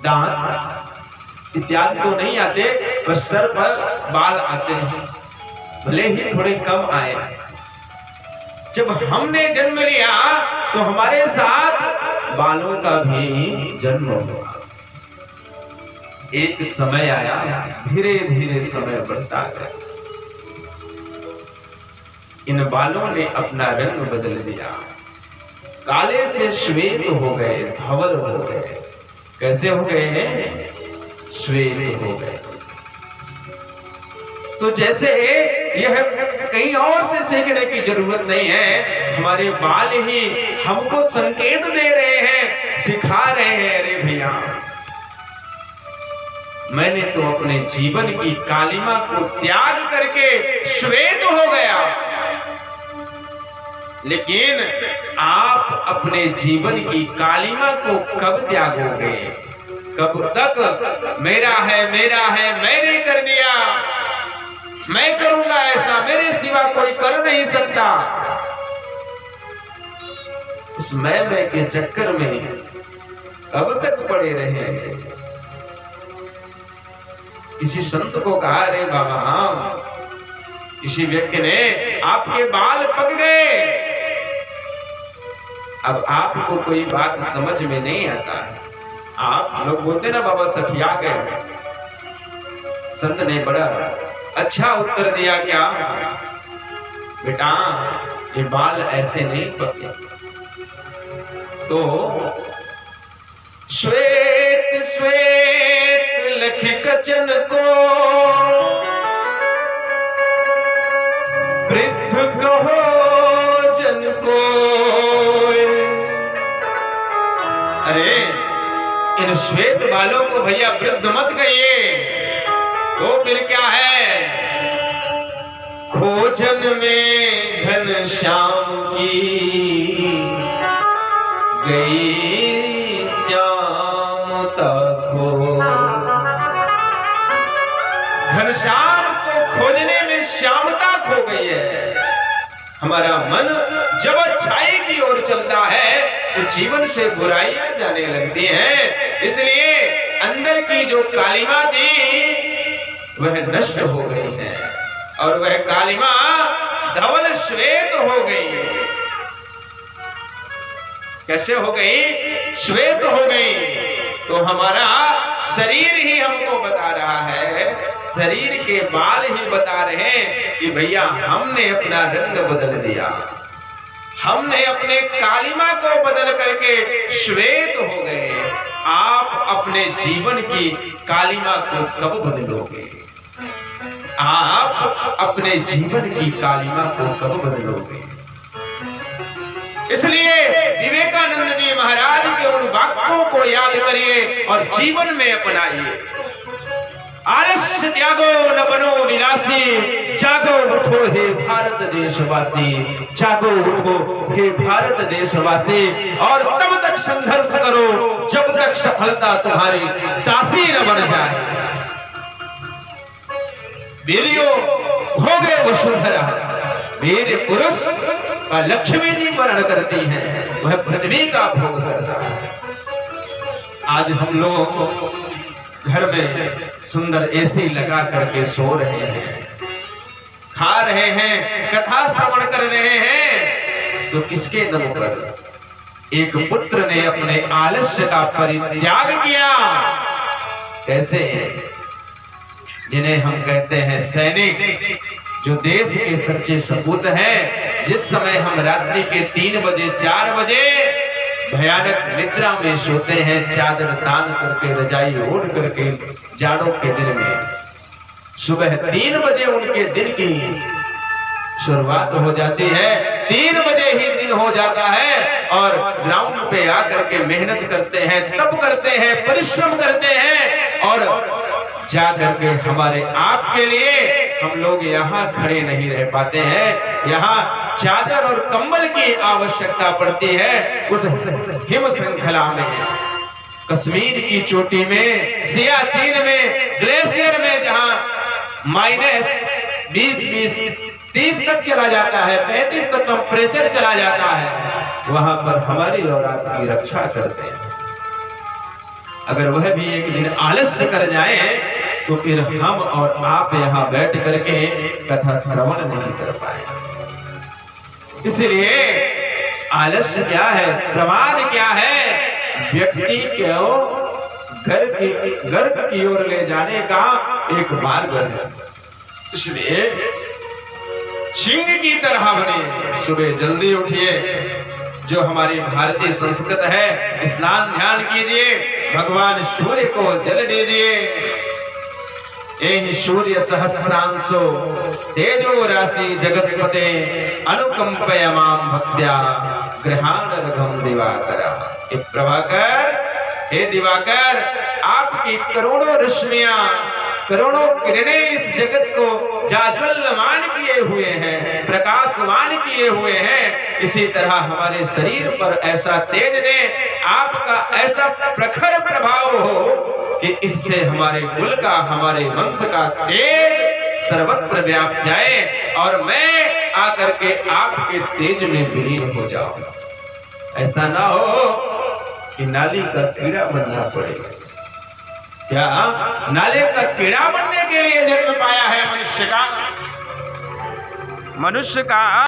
दांत इत्यादि तो नहीं आते, पर सर पर बाल आते हैं, भले ही थोड़े कम आए। जब हमने जन्म लिया तो हमारे साथ बालों का भी जन्म हुआ। एक समय आया, धीरे धीरे समय बढ़ता गया, इन बालों ने अपना रंग बदल दिया, काले से श्वेत हो गए, धवल हो गए। कैसे हो गए हैं? श्वेत हो गए। तो जैसे यह कहीं और से सीखने की जरूरत नहीं है, हमारे बाल ही हमको संकेत दे रहे हैं, सिखा रहे हैं, अरे भैया मैंने तो अपने जीवन की कालिमा को त्याग करके श्वेत हो गया, लेकिन आप अपने जीवन की कालिमा को कब त्यागोगे? कब तक मेरा है मैंने कर दिया, मैं करूंगा ऐसा, मेरे सिवा कोई कर नहीं सकता, इस मैं के चक्कर में कब तक पड़े रहे? किसी संत को कहा, अरे बाबा किसी व्यक्ति ने आपके बाल पक गए, अब आपको कोई बात समझ में नहीं आता है, आप लोग बोलते ना बाबा सठिया गए। संत ने बड़ा अच्छा उत्तर दिया, क्या बेटा ये बाल ऐसे नहीं पके। तो श्वेत श्वेत लख कचन को वृद्ध कहो जन को। अरे इन श्वेत बालों को भैया वृद्ध मत कहिए, तो फिर क्या है? खोजन में घन श्याम की गई श्यामता खो। घनश्याम को खोजने में श्यामता खो गई है। हमारा मन जब अच्छाई की ओर चलता है तो जीवन से बुराइयां जाने लगती हैं, इसलिए अंदर की जो कालिमा थी वह नष्ट हो गई है और वह कालिमा धवल श्वेत हो गई। कैसे हो गई? श्वेत हो गई। तो हमारा शरीर ही हमको बता रहा है, शरीर के बाल ही बता रहे हैं कि भैया हमने अपना रंग बदल दिया, हमने अपने कालिमा को बदल करके श्वेत हो गए। आप अपने जीवन की कालिमा को कब बदलोगे? आप अपने जीवन की कालिमा को कब बदलोगे? इसलिए विवेकानंद जी महाराज के उन वाक्यों को याद करिए और जीवन में अपनाइए। आलस्य त्यागो न बनो विलासी, जागो उठो हे भारत देशवासी, जागो उठो हे भारत देशवासी, और तब तक संघर्ष करो जब तक सफलता तुम्हारी दासी न बन जाए। वीर्यो भोगे वसुंधरा, वीर पुरुष का लक्ष्मी जी वर्ण करती हैं, वह पृथ्वी का भोग करता है। आज हम लोग घर में सुंदर एसी लगा करके सो रहे हैं, खा रहे हैं, कथा श्रवण कर रहे हैं, तो किसके दम पर? एक पुत्र ने अपने आलस्य का परित्याग किया। कैसे? जिन्हें हम कहते हैं सैनिक, जो देश के सच्चे सपूत हैं। जिस समय हम रात्रि के 3 बजे 4 बजे भयानक निद्रा में सोते हैं, चादर तान करके, रजाई ओढ़ करके, जाड़ों के दिन में, सुबह 3 बजे उनके दिन की शुरुआत हो जाती है। 3 बजे ही दिन हो जाता है और ग्राउंड पे आकर के मेहनत करते हैं, तप करते हैं, परिश्रम करते हैं, और जा करके हमारे आपके लिए हम लोग यहाँ खड़े नहीं रह पाते हैं। यहाँ चादर और कंबल की आवश्यकता पड़ती है। उस हिम श्रृंखला में, कश्मीर की चोटी में, सियाचिन में, ग्लेशियर में, जहाँ -20, -30 तक चला जाता है, 35 तक टेम्परेचर चला जाता है, वहां पर हमारी और आपकी रक्षा करते हैं। अगर वह भी एक दिन आलस्य कर जाए तो फिर हम और आप यहाँ बैठ करके कथा श्रवण नहीं कर पाए। इसलिए आलस्य क्या है, प्रमाद क्या है, व्यक्ति को गर्भ की ओर ले जाने का एक मार्ग है। इसलिए सिंह की तरह बने, सुबह जल्दी उठिए, जो हमारी भारतीय संस्कृत है, स्नान ध्यान कीजिए, भगवान सूर्य को जल दीजिए। एहि सूर्य सहस्रांशो तेजो राशि जगतपते अनुकंपय माम भक्त्या गृहाण रघम दिवाकर। हे प्रभाकर, हे दिवाकर, आपकी करोड़ों रश्मियां, करोड़ों किरणें इस जगत को जाज्वल्यमान किए हुए हैं, प्रकाशवान किए हुए हैं। इसी तरह हमारे शरीर पर ऐसा तेज दें, आपका ऐसा प्रखर प्रभाव हो कि इससे हमारे कुल का, हमारे वंश का तेज सर्वत्र व्याप जाए और मैं आकर के आपके तेज में विलीन हो जाऊं। ऐसा ना हो कि नाली का कीड़ा बनना पड़े। क्या नाले का कीड़ा बनने के लिए जन्म पाया है मनुष्य का?